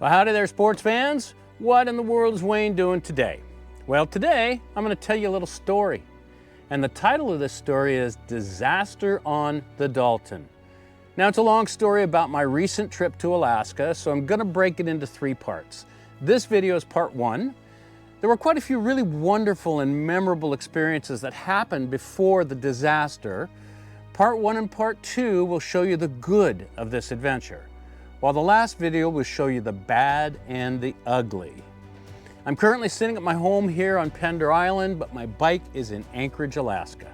Well, howdy there, sports fans. What in the world is Wayne doing today? Well, today I'm going to tell you a little story. And the title of this story is Disaster on the Dalton. Now, it's a long story about my recent trip to Alaska, so I'm going to break it into 3 parts. This video is part 1. There were quite a few really wonderful and memorable experiences that happened before the disaster. Part 1 and part 2 will show you the good of this adventure, while the last video will show you the bad and the ugly. I'm currently sitting at my home here on Pender Island, but my bike is in Anchorage, Alaska.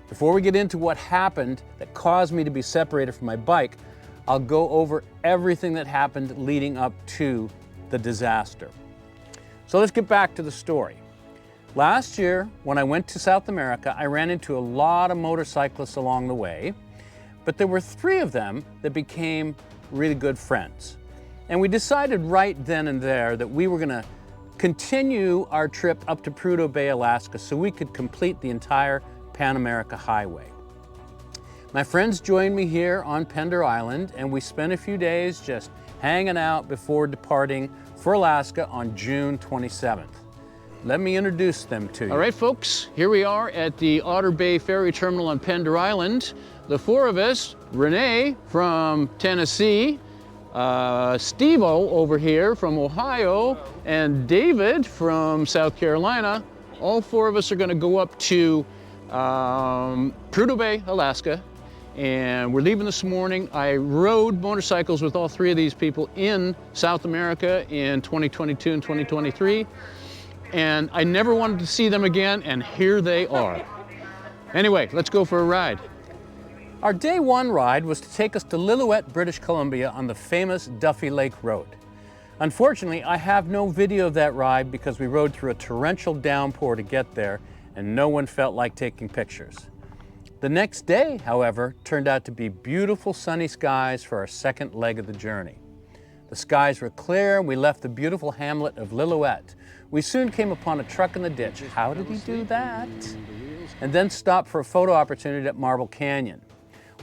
Before we get into what happened that caused me to be separated from my bike, I'll go over everything that happened leading up to the disaster. So let's get back to the story. Last year, when I went to South America, I ran into a lot of motorcyclists along the way, but there were 3 of them that became really good friends. And we decided right then and there that we were going to continue our trip up to Prudhoe Bay, Alaska, so we could complete the entire Pan America Highway. My friends joined me here on Pender Island, and we spent a few days just hanging out before departing for Alaska on June 27th. Let me introduce them to you. All right, folks, here we are at the Otter Bay Ferry Terminal on Pender Island. The 4 of us, Renee from Tennessee, Steve-O over here from Ohio, and David from South Carolina. All 4 of us are gonna go up to Prudhoe Bay, Alaska, and we're leaving this morning. I rode motorcycles with all 3 of these people in South America in 2022 and 2023, and I never wanted to see them again, and here they are. Anyway, let's go for a ride. Our day 1 ride was to take us to Lillooet, British Columbia on the famous Duffy Lake Road. Unfortunately, I have no video of that ride because we rode through a torrential downpour to get there, and no one felt like taking pictures. The next day, however, turned out to be beautiful sunny skies for our second leg of the journey. The skies were clear and we left the beautiful hamlet of Lillooet. We soon came upon a truck in the ditch. How did he do that? And then stopped for a photo opportunity at Marble Canyon.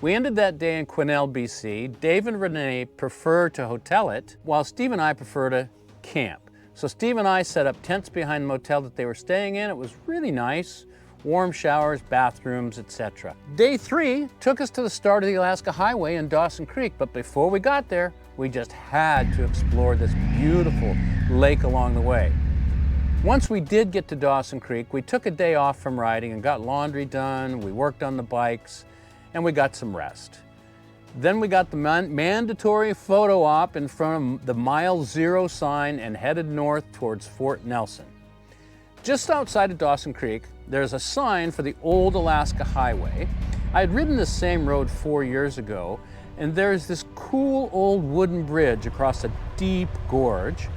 We ended that day in Quesnel, BC. Dave and Renee prefer to hotel it, while Steve and I prefer to camp. So Steve and I set up tents behind the motel that they were staying in. It was really nice. Warm showers, bathrooms, etc. Day 3 took us to the start of the Alaska Highway in Dawson Creek, but before we got there, we just had to explore this beautiful lake along the way. Once we did get to Dawson Creek, we took a day off from riding and got laundry done, we worked on the bikes, and we got some rest. Then we got the mandatory photo op in front of the Mile Zero sign and headed north towards Fort Nelson. Just outside of Dawson Creek, there's a sign for the old Alaska Highway. I had ridden this same road 4 years ago, and there's this cool old wooden bridge across a deep gorge.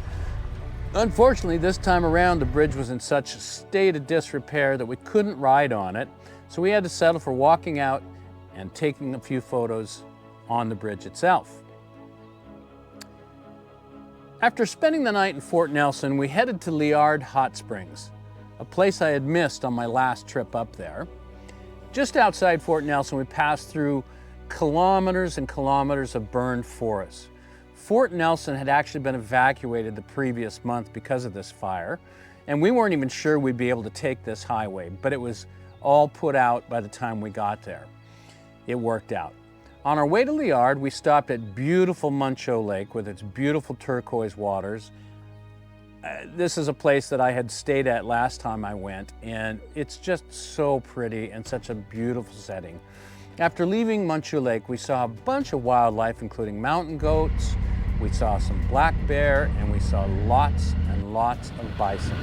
Unfortunately, this time around, the bridge was in such a state of disrepair that we couldn't ride on it, so we had to settle for walking out and taking a few photos on the bridge itself. After spending the night in Fort Nelson, we headed to Liard Hot Springs, a place I had missed on my last trip up there. Just outside Fort Nelson, we passed through kilometers and kilometers of burned forest. Fort Nelson had actually been evacuated the previous month because of this fire, and we weren't even sure we'd be able to take this highway, but it was all put out by the time we got there. It worked out. On our way to Liard, we stopped at beautiful Muncho Lake with its beautiful turquoise waters. This is a place that I had stayed at last time I went, and it's just so pretty and such a beautiful setting. After leaving Muncho Lake, we saw a bunch of wildlife, including mountain goats, we saw some black bear, and we saw lots and lots of bison.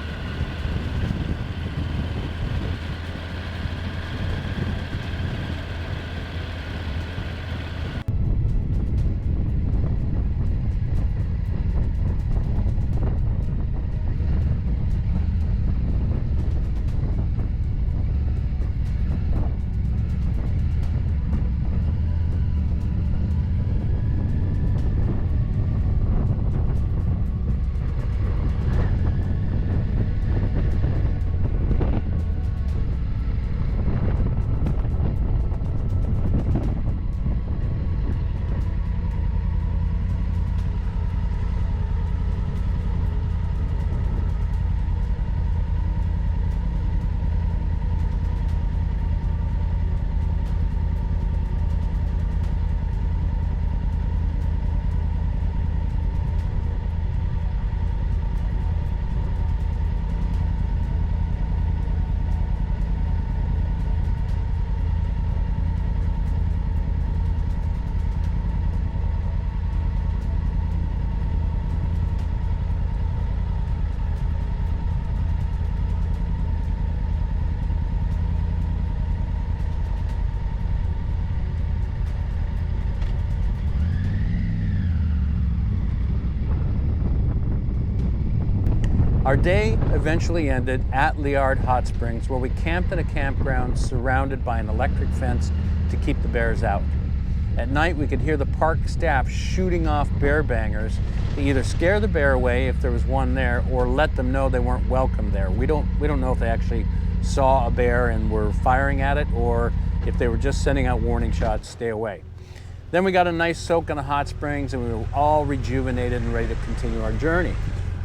Our day eventually ended at Liard Hot Springs, where we camped in a campground surrounded by an electric fence to keep the bears out. At night, we could hear the park staff shooting off bear bangers to either scare the bear away if there was one there, or let them know they weren't welcome there. We don't know if they actually saw a bear and were firing at it, or if they were just sending out warning shots, stay away. Then we got a nice soak in the hot springs, and we were all rejuvenated and ready to continue our journey.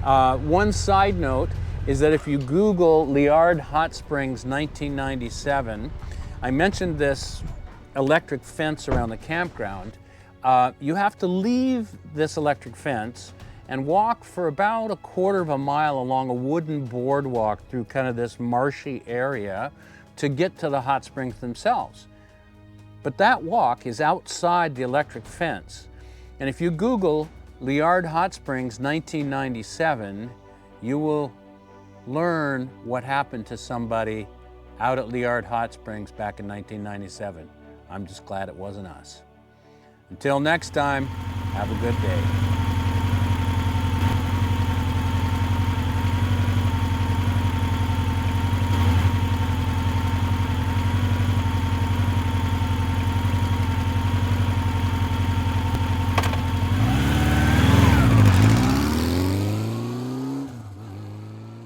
One side note is that if you Google Liard Hot Springs 1997, I mentioned this electric fence around the campground. You have to leave this electric fence and walk for about a quarter of a mile along a wooden boardwalk through kind of this marshy area to get to the hot springs themselves. But that walk is outside the electric fence. And if you Google Liard Hot Springs 1997, you will learn what happened to somebody out at Liard Hot Springs back in 1997. I'm just glad it wasn't us. Until next time, have a good day.